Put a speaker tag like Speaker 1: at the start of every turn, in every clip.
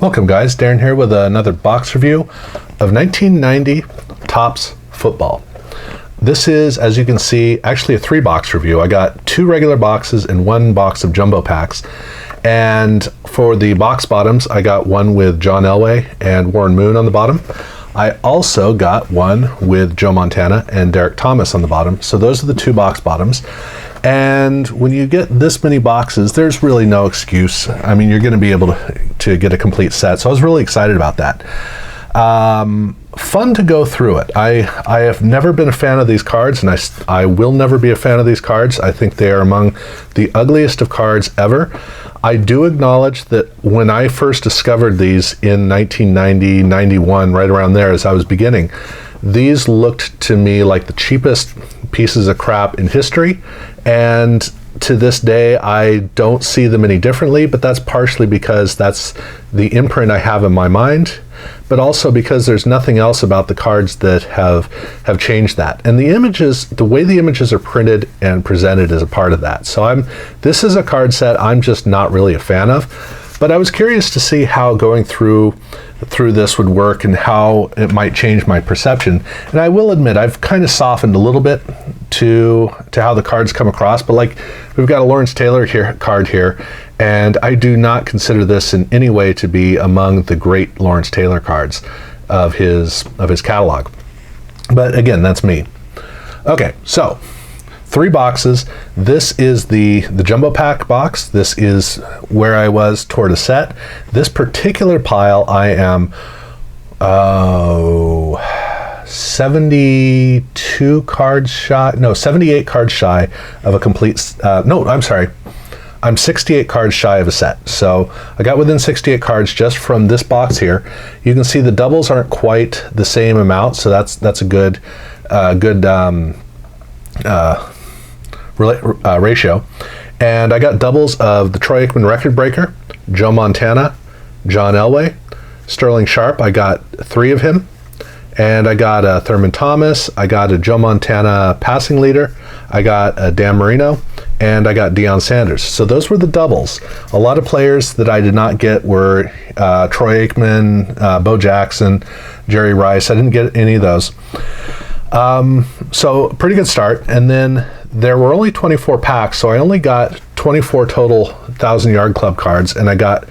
Speaker 1: Welcome guys, Darren here with another box review of 1990 Topps Football. This is, as you can see, actually a 3-box review. I got 2 regular boxes and 1 box of jumbo packs. And for the box bottoms, I got one with John Elway and Warren Moon on the bottom. I also got one with Joe Montana and Derek Thomas on the bottom. So those are the 2 box bottoms. And when you get this many boxes, there's really no excuse. I mean, you're going to be able to get a complete set. So I was really excited about that. Fun to go through it. I have never been a fan of these cards, and I will never be a fan of these cards. I think they are among the ugliest of cards ever. I do acknowledge that when I first discovered these in 1990, 91, right around there as I was beginning, these looked to me like the cheapest pieces of crap in history, and to this day I don't see them any differently, but that's partially because that's the imprint I have in my mind, but also because there's nothing else about the cards that have changed that. And the images, the way the images are printed and presented is a part of that. So this is a card set I'm just not really a fan of, but I was curious to see how going through this would work and how it might change my perception. And I will admit I've kind of softened a little bit to how the cards come across, but like we've got a Lawrence Taylor card here, and I do not consider this in any way to be among the great Lawrence Taylor cards of his catalog. But again, that's me. Okay, so 3 boxes. This is the jumbo pack box. This is where I was toward a set. This particular pile I am 78 cards shy of a complete, I'm 68 cards shy of a set. So I got within 68 cards just from this box here. You can see the doubles aren't quite the same amount, so that's a good ratio. And I got doubles of the Troy Aikman record breaker, Joe Montana, John Elway, Sterling Sharp. I got 3 of him. And I got a Thurman Thomas, I got a Joe Montana passing leader, I got a Dan Marino, and I got Deion Sanders. So those were the doubles. A lot of players that I did not get were Troy Aikman, Bo Jackson, Jerry Rice. I didn't get any of those. So pretty good start. And then there were only 24 packs, so I only got 24 total 1,000-yard club cards, and I got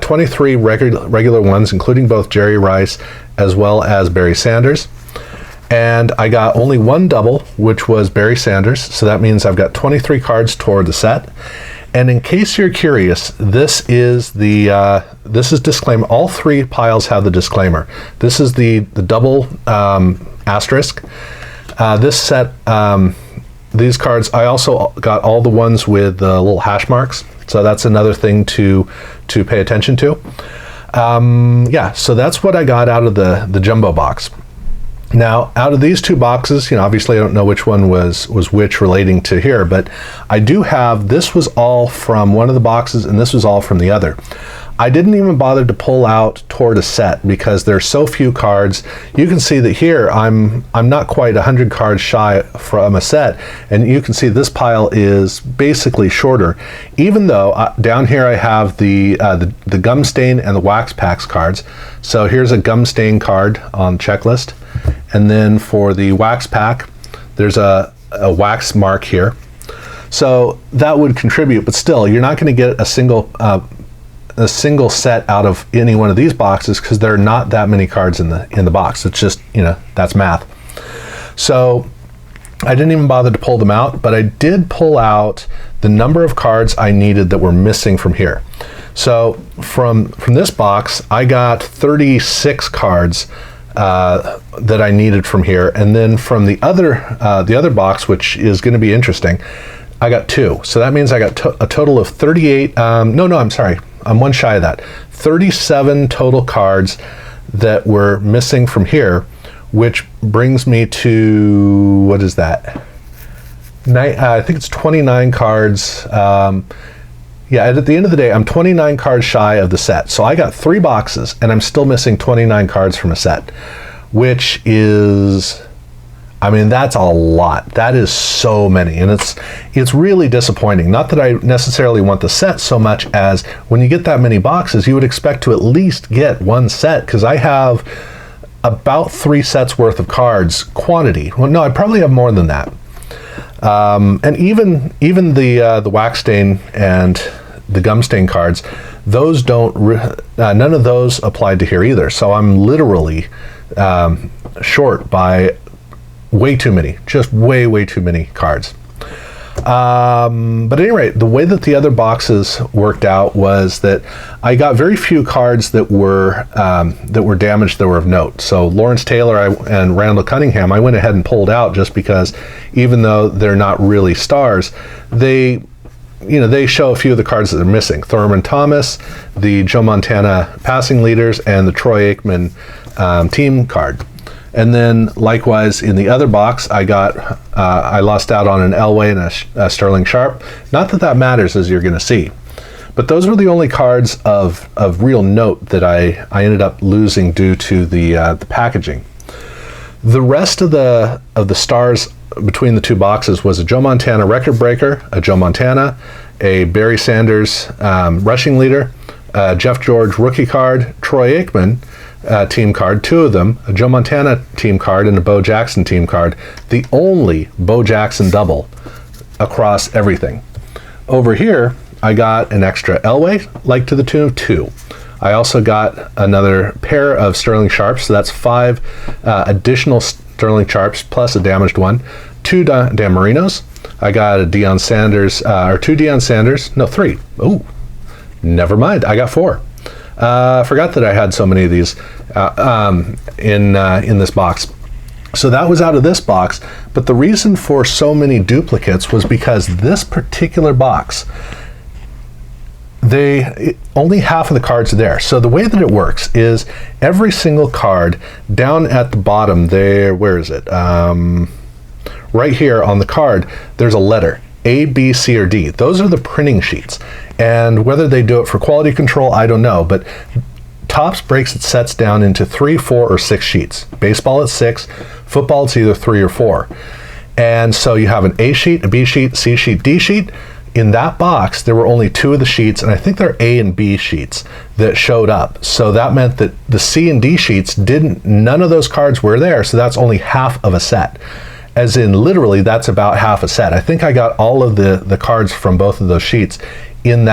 Speaker 1: 23 regular ones, including both Jerry Rice as well as Barry Sanders. And I got only 1 double, which was Barry Sanders, so that means I've got 23 cards toward the set. And in case you're curious, this is disclaimer. All 3 piles have the disclaimer. This is the double asterisk. This set, these cards, I also got all the ones with the little hash marks, so that's another thing to pay attention to. Yeah, so that's what I got out of the jumbo box. Now, out of these 2 boxes, obviously I don't know which one was which relating to here, but I do have, this was all from one of the boxes and this was all from the other. I didn't even bother to pull out toward a set because there's so few cards. You can see that here I'm not quite 100 cards shy from a set, and you can see this pile is basically shorter, even though down here I have the gum stain and the wax packs cards. So here's a gum stain card on checklist, and then for the wax pack there's a wax mark here. So that would contribute, but still you're not going to get a single set out of any one of these boxes because there are not that many cards in the box. It's just, that's math. So I didn't even bother to pull them out, but I did pull out the number of cards I needed that were missing from here. So from this box, I got 36 cards that I needed from here, and then from the other box, which is going to be interesting, I got 2. So that means I got a total of 38. I'm sorry. I'm one shy of that. 37 total cards that were missing from here, which brings me to, what is that? I think it's 29 cards. Yeah, at the end of the day, I'm 29 cards shy of the set. So I got 3 boxes and I'm still missing 29 cards from a set, which is, I mean, that's a lot. That is so many, and it's really disappointing. Not that I necessarily want the set so much as when you get that many boxes, you would expect to at least get one set, because I have about 3 sets worth of cards quantity. Well, no, I probably have more than that. And even the wax stain and the gum stain cards, those don't. None of those applied to here either. So I'm literally short by way too many, just way too many cards. But at any rate, the way that the other boxes worked out was that I got very few cards that were damaged that were of note. So Lawrence Taylor and Randall Cunningham, I went ahead and pulled out just because, even though they're not really stars, they show a few of the cards that are missing. Thurman Thomas, the Joe Montana passing leaders, and the Troy Aikman team card. And then likewise in the other box, I lost out on an Elway and a Sterling Sharp. Not that that matters, as you're going to see. But those were the only cards of real note that I ended up losing due to the packaging. The rest of the stars between the two boxes was a Joe Montana record breaker, a Joe Montana, a Barry Sanders rushing leader, Jeff George rookie card, Troy Aikman team card, 2 of them, a Joe Montana team card and a Bo Jackson team card, the only Bo Jackson double across everything. Over here, I got an extra Elway, like to the tune of 2. I also got another pair of Sterling Sharps, so that's 5 additional Sterling Sharps plus a damaged one, 2 Dan Marinos. I got a Deion Sanders, or 2 Deion Sanders, no, 3. Ooh, never mind, I got 4. I forgot that I had so many of these in this box. So that was out of this box, but the reason for so many duplicates was because this particular box, only half of the cards are there. So the way that it works is every single card down at the bottom there, where is it? Right here on the card, there's a letter. A, B, C, or D. Those are the printing sheets. And whether they do it for quality control, I don't know. But Topps breaks its sets down into 3, 4, or 6 sheets. Baseball at 6. Football, it's either 3 or 4. And so you have an A sheet, a B sheet, C sheet, D sheet. In that box, there were only 2 of the sheets, and I think they're A and B sheets that showed up. So that meant that the C and D sheets none of those cards were there, so that's only half of a set. As in, literally, that's about half a set. I think I got all of the cards from both of those sheets in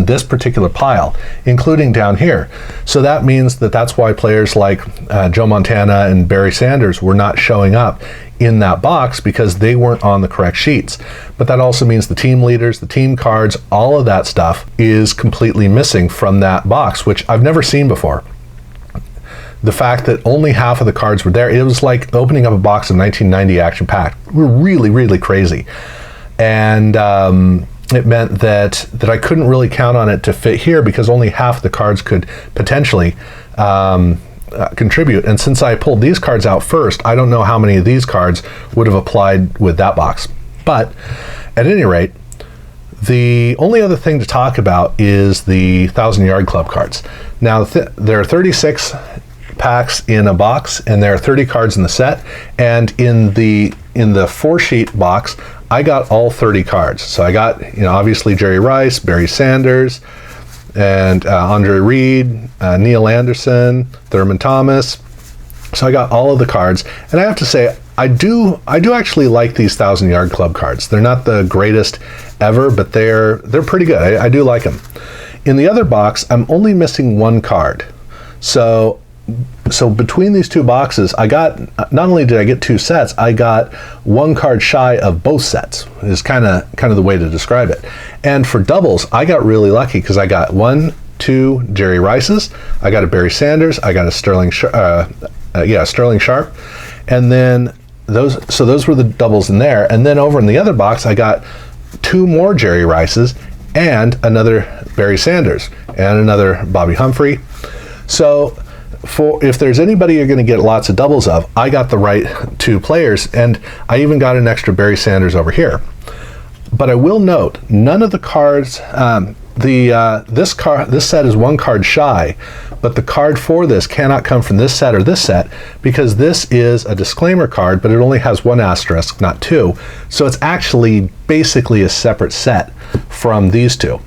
Speaker 1: this particular pile, including down here. So that means that's why players like Joe Montana and Barry Sanders were not showing up in that box, because they weren't on the correct sheets. But that also means the team leaders, the team cards, all of that stuff is completely missing from that box, which I've never seen before. The fact that only half of the cards were there, it was like opening up a box of 1990 Action Pack. We were really crazy. And it meant that I couldn't really count on it to fit here, because only half the cards could potentially contribute. And since I pulled these cards out first, I don't know how many of these cards would have applied with that box. But at any rate, the only other thing to talk about is the 1,000 Yard Club cards. Now, there are 36 packs in a box, and there are 30 cards in the set. And in the 4-sheet box, I got all 30 cards. So I got, obviously Jerry Rice, Barry Sanders, and Andre Reed, Neil Anderson, Thurman Thomas. So I got all of the cards, and I have to say, I do actually like these 1,000 Yard Club cards. They're not the greatest ever, but they're pretty good. I do like them. In the other box, I'm only missing 1 card. So between these 2 boxes, I got, not only did I get 2 sets, I got 1 card shy of both sets, is kind of the way to describe it. And for doubles, I got really lucky, because I got 1, 2 Jerry Rices, I got a Barry Sanders, I got a Sterling Sharp, and then those were the doubles in there. And then over in the other box, I got 2 more Jerry Rices and another Barry Sanders and another Bobby Humphrey. So if there's anybody you're going to get lots of doubles of, I got the right 2 players, and I even got an extra Barry Sanders over here. But I will note, none of the cards, this set is one card shy, but the card for this cannot come from this set or this set because this is a disclaimer card, but it only has one asterisk, not two. So it's actually basically a separate set from these two.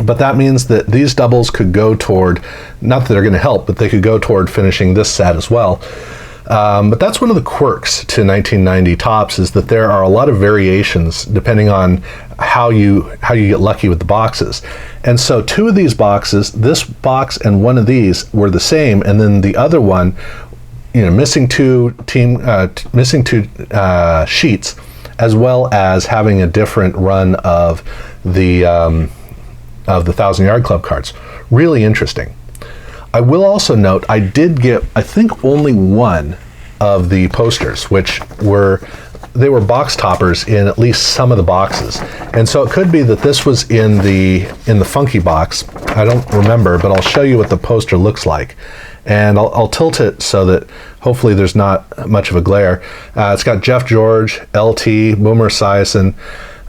Speaker 1: But that means that these doubles could go toward, not that they're going to help, but they could go toward finishing this set as well. But that's one of the quirks to 1990 Topps, is that there are a lot of variations depending on how you get lucky with the boxes. And so two of these boxes, this box and one of these, were the same, and then the other one, missing two sheets, as well as having a different run of the 1,000-yard club cards. Really interesting. I will also note I did get, I think, only one of the posters, which were box toppers in at least some of the boxes. And so it could be that this was in the funky box. I don't remember, but I'll show you what the poster looks like. And I'll tilt it so that hopefully there's not much of a glare. It's got Jeff George, LT, Boomer Esiason,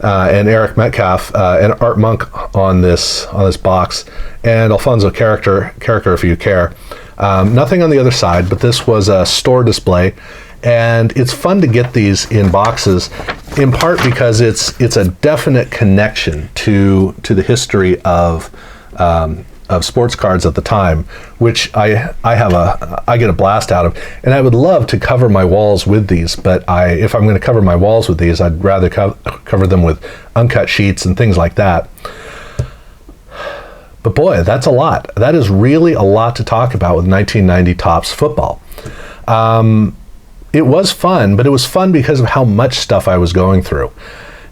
Speaker 1: and Eric Metcalf and Art Monk on this box, and Alfonso Character if you care. Nothing on the other side, but this was a store display, and it's fun to get these in boxes, in part because it's a definite connection to the history of sports cards at the time, which I get a blast out of, and I would love to cover my walls with these, but if I'm going to cover my walls with these, I'd rather cover them with uncut sheets and things like that. But boy, that's a lot. That is really a lot to talk about with 1990 Topps football. It was fun, but it was fun because of how much stuff I was going through.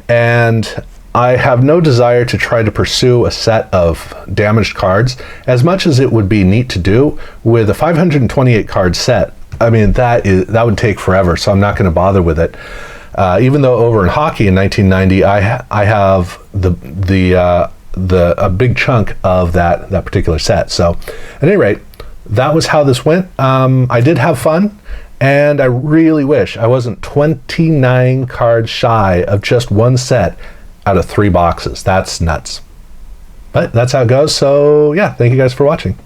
Speaker 1: And I have no desire to try to pursue a set of damaged cards, as much as it would be neat to do with a 528 card set. I mean, that would take forever, so I'm not going to bother with it. Even though over in hockey in 1990, I have a big chunk of that particular set. So at any rate, that was how this went. I did have fun, and I really wish I wasn't 29 cards shy of just one set out of 3 boxes. That's nuts. But that's how it goes. So yeah, thank you guys for watching.